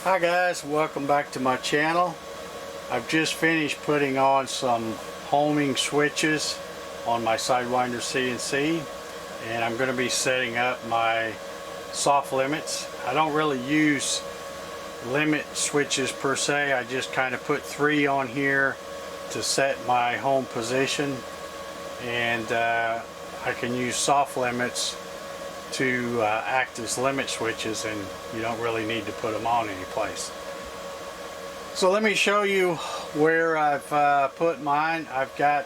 Hi guys, welcome back to my channel. I've just finished putting on some homing switches on my Sidewinder CNC, and I'm going to be setting up my soft limits. I don't really use limit switches per se. I just kind of put 3 on here to set my home position, and I can use soft limits to act as limit switches, and you don't really need to put them on any place. So let me show you where I've put mine. I've got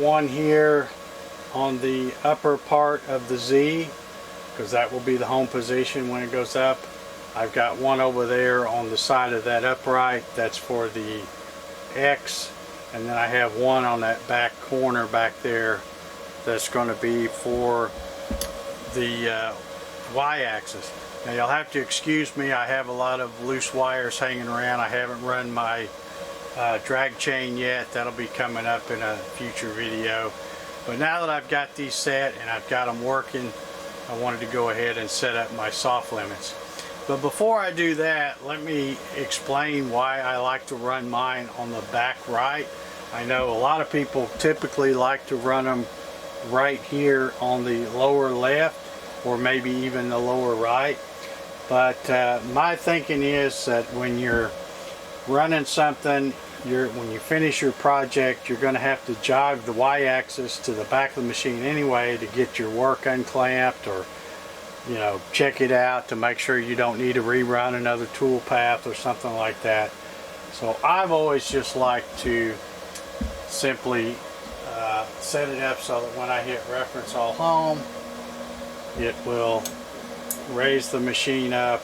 one here on the upper part of the Z, because that will be the home position when it goes up. I've got one over there on the side of that upright, that's for the X, and then I have one on that back corner back there that's going to be for the Y-axis. Now you'll have to excuse me, I have a lot of loose wires hanging around. I haven't run my drag chain yet. That'll be coming up in a future video. But now that I've got these set and I've got them working, I wanted to go ahead and set up my soft limits. But before I do that, let me explain why I like to run mine on the back right. I know a lot of people typically like to run them right here on the lower left, or maybe even the lower right. But my thinking is that when you're running something, when you finish your project, you're going to have to jog the Y-axis to the back of the machine anyway to get your work unclamped, or check it out to make sure you don't need to rerun another tool path or something like that. So I've always just liked to simply set it up so that when I hit reference all home, it will raise the machine up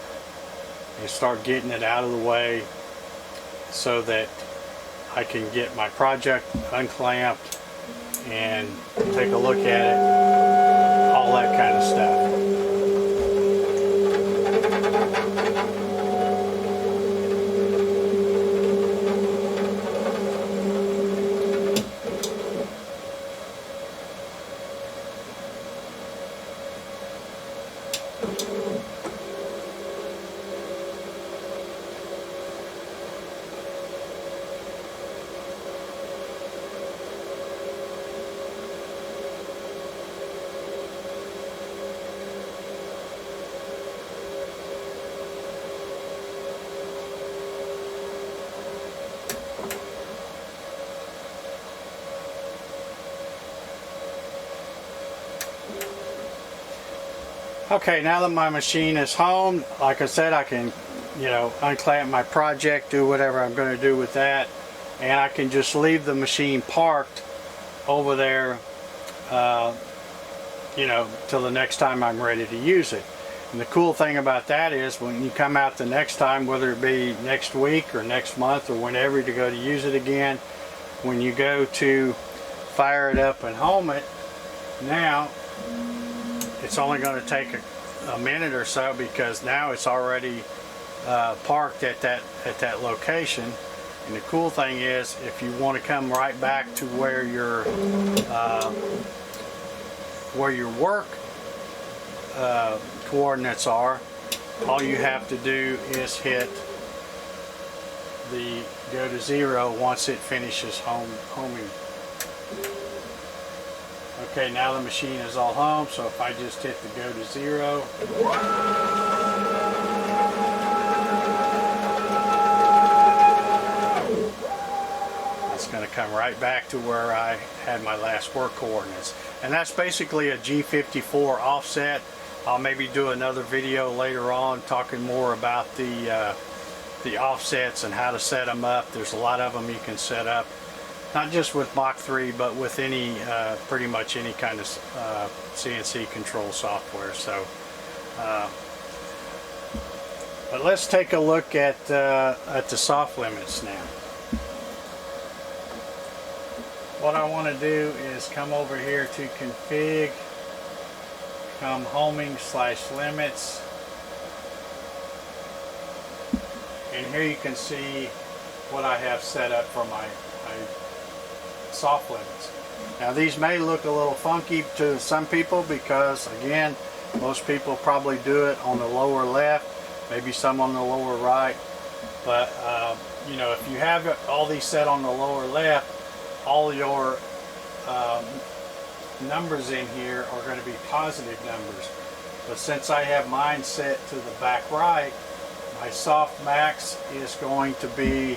and start getting it out of the way so that I can get my project unclamped and take a look at it, all that kind of stuff. Okay, now that my machine is home, like I said, I can, unclamp my project, do whatever I'm going to do with that, and I can just leave the machine parked over there, till the next time I'm ready to use it. And the cool thing about that is when you come out the next time, whether it be next week or next month or whenever to go to use it again, when you go to fire it up and home it, now it's only going to take a minute or so, because now it's already parked at that location. And the cool thing is, if you want to come right back to where your work coordinates are, all you have to do is hit the go to 0 once it finishes homing. Okay, now the machine is all home, so if I just hit the go to 0, it's going to come right back to where I had my last work coordinates. And that's basically a G54 offset. I'll maybe do another video later on talking more about the offsets and how to set them up. There's a lot of them you can set up, not just with Mach 3, but with any pretty much any kind of CNC control software. So, but let's take a look at the soft limits now. What I want to do is come over here to config, come homing/limits, and here you can see what I have set up for my soft limits. Now these may look a little funky to some people because, again, Most people probably do it on the lower left, maybe some on the lower right. But you know, if you have all these set on the lower left, all your numbers in here are going to be positive numbers. But since I have mine set to the back right, my soft max is going to be,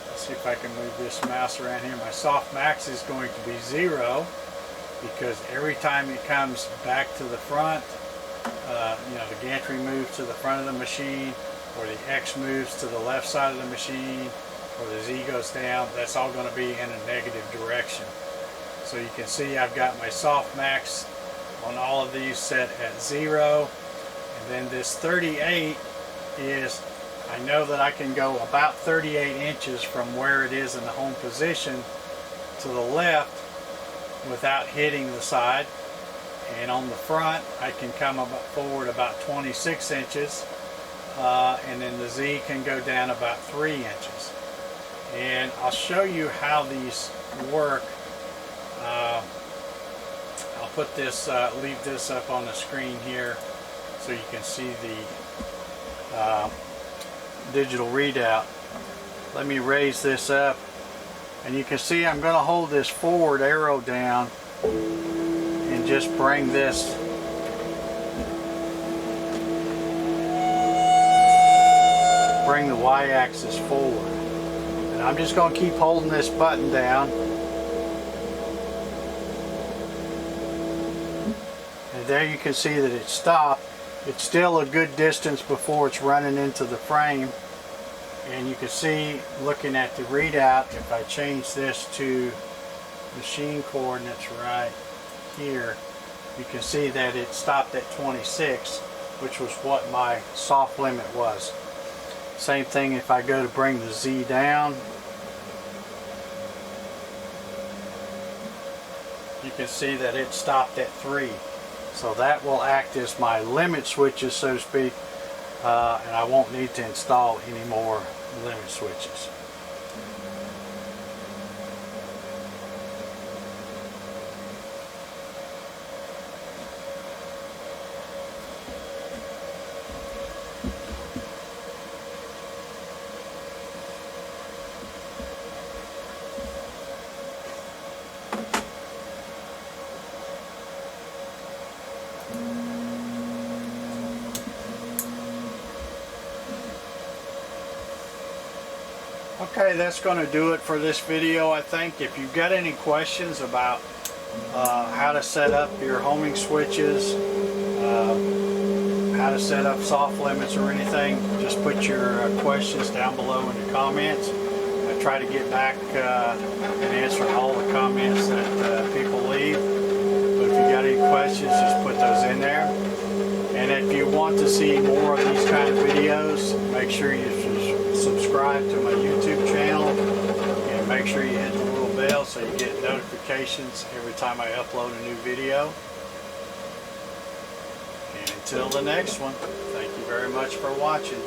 let's see if I can move this mouse around here, my soft max is going to be 0, because every time it comes back to the front, you know, the gantry moves to the front of the machine, or the X moves to the left side of the machine, or the Z goes down, that's all going to be in a negative direction. So you can see I've got my soft max on all of these set at 0, and then this 38 is, I know that I can go about 38 inches from where it is in the home position to the left without hitting the side, and on the front I can come forward about 26 inches, and then the Z can go down about 3 inches. And I'll show you how these work. I'll put this, leave this up on the screen here so you can see the digital readout. Let me raise this up, and you can see I'm going to hold this forward arrow down and just bring this the y-axis forward. And I'm just going to keep holding this button down. And there you can see that it stopped. It's still a good distance before it's running into the frame. And you can see, looking at the readout, if I change this to machine coordinates right here, you can see that it stopped at 26, which was what my soft limit was. Same thing if I go to bring the Z down. You can see that it stopped at 3. So that will act as my limit switches, so to speak, and I won't need to install any more limit switches. Okay, that's going to do it for this video, I think. If you've got any questions about how to set up your homing switches, how to set up soft limits or anything, just put your questions down below in the comments. I try to get back and answer all the comments that people leave. But if you got any questions, just put those in there. And if you want to see more of these kind of videos, make sure you subscribe to my YouTube channel, and make sure you hit the little bell so you get notifications every time I upload a new video. And until the next one, thank you very much for watching.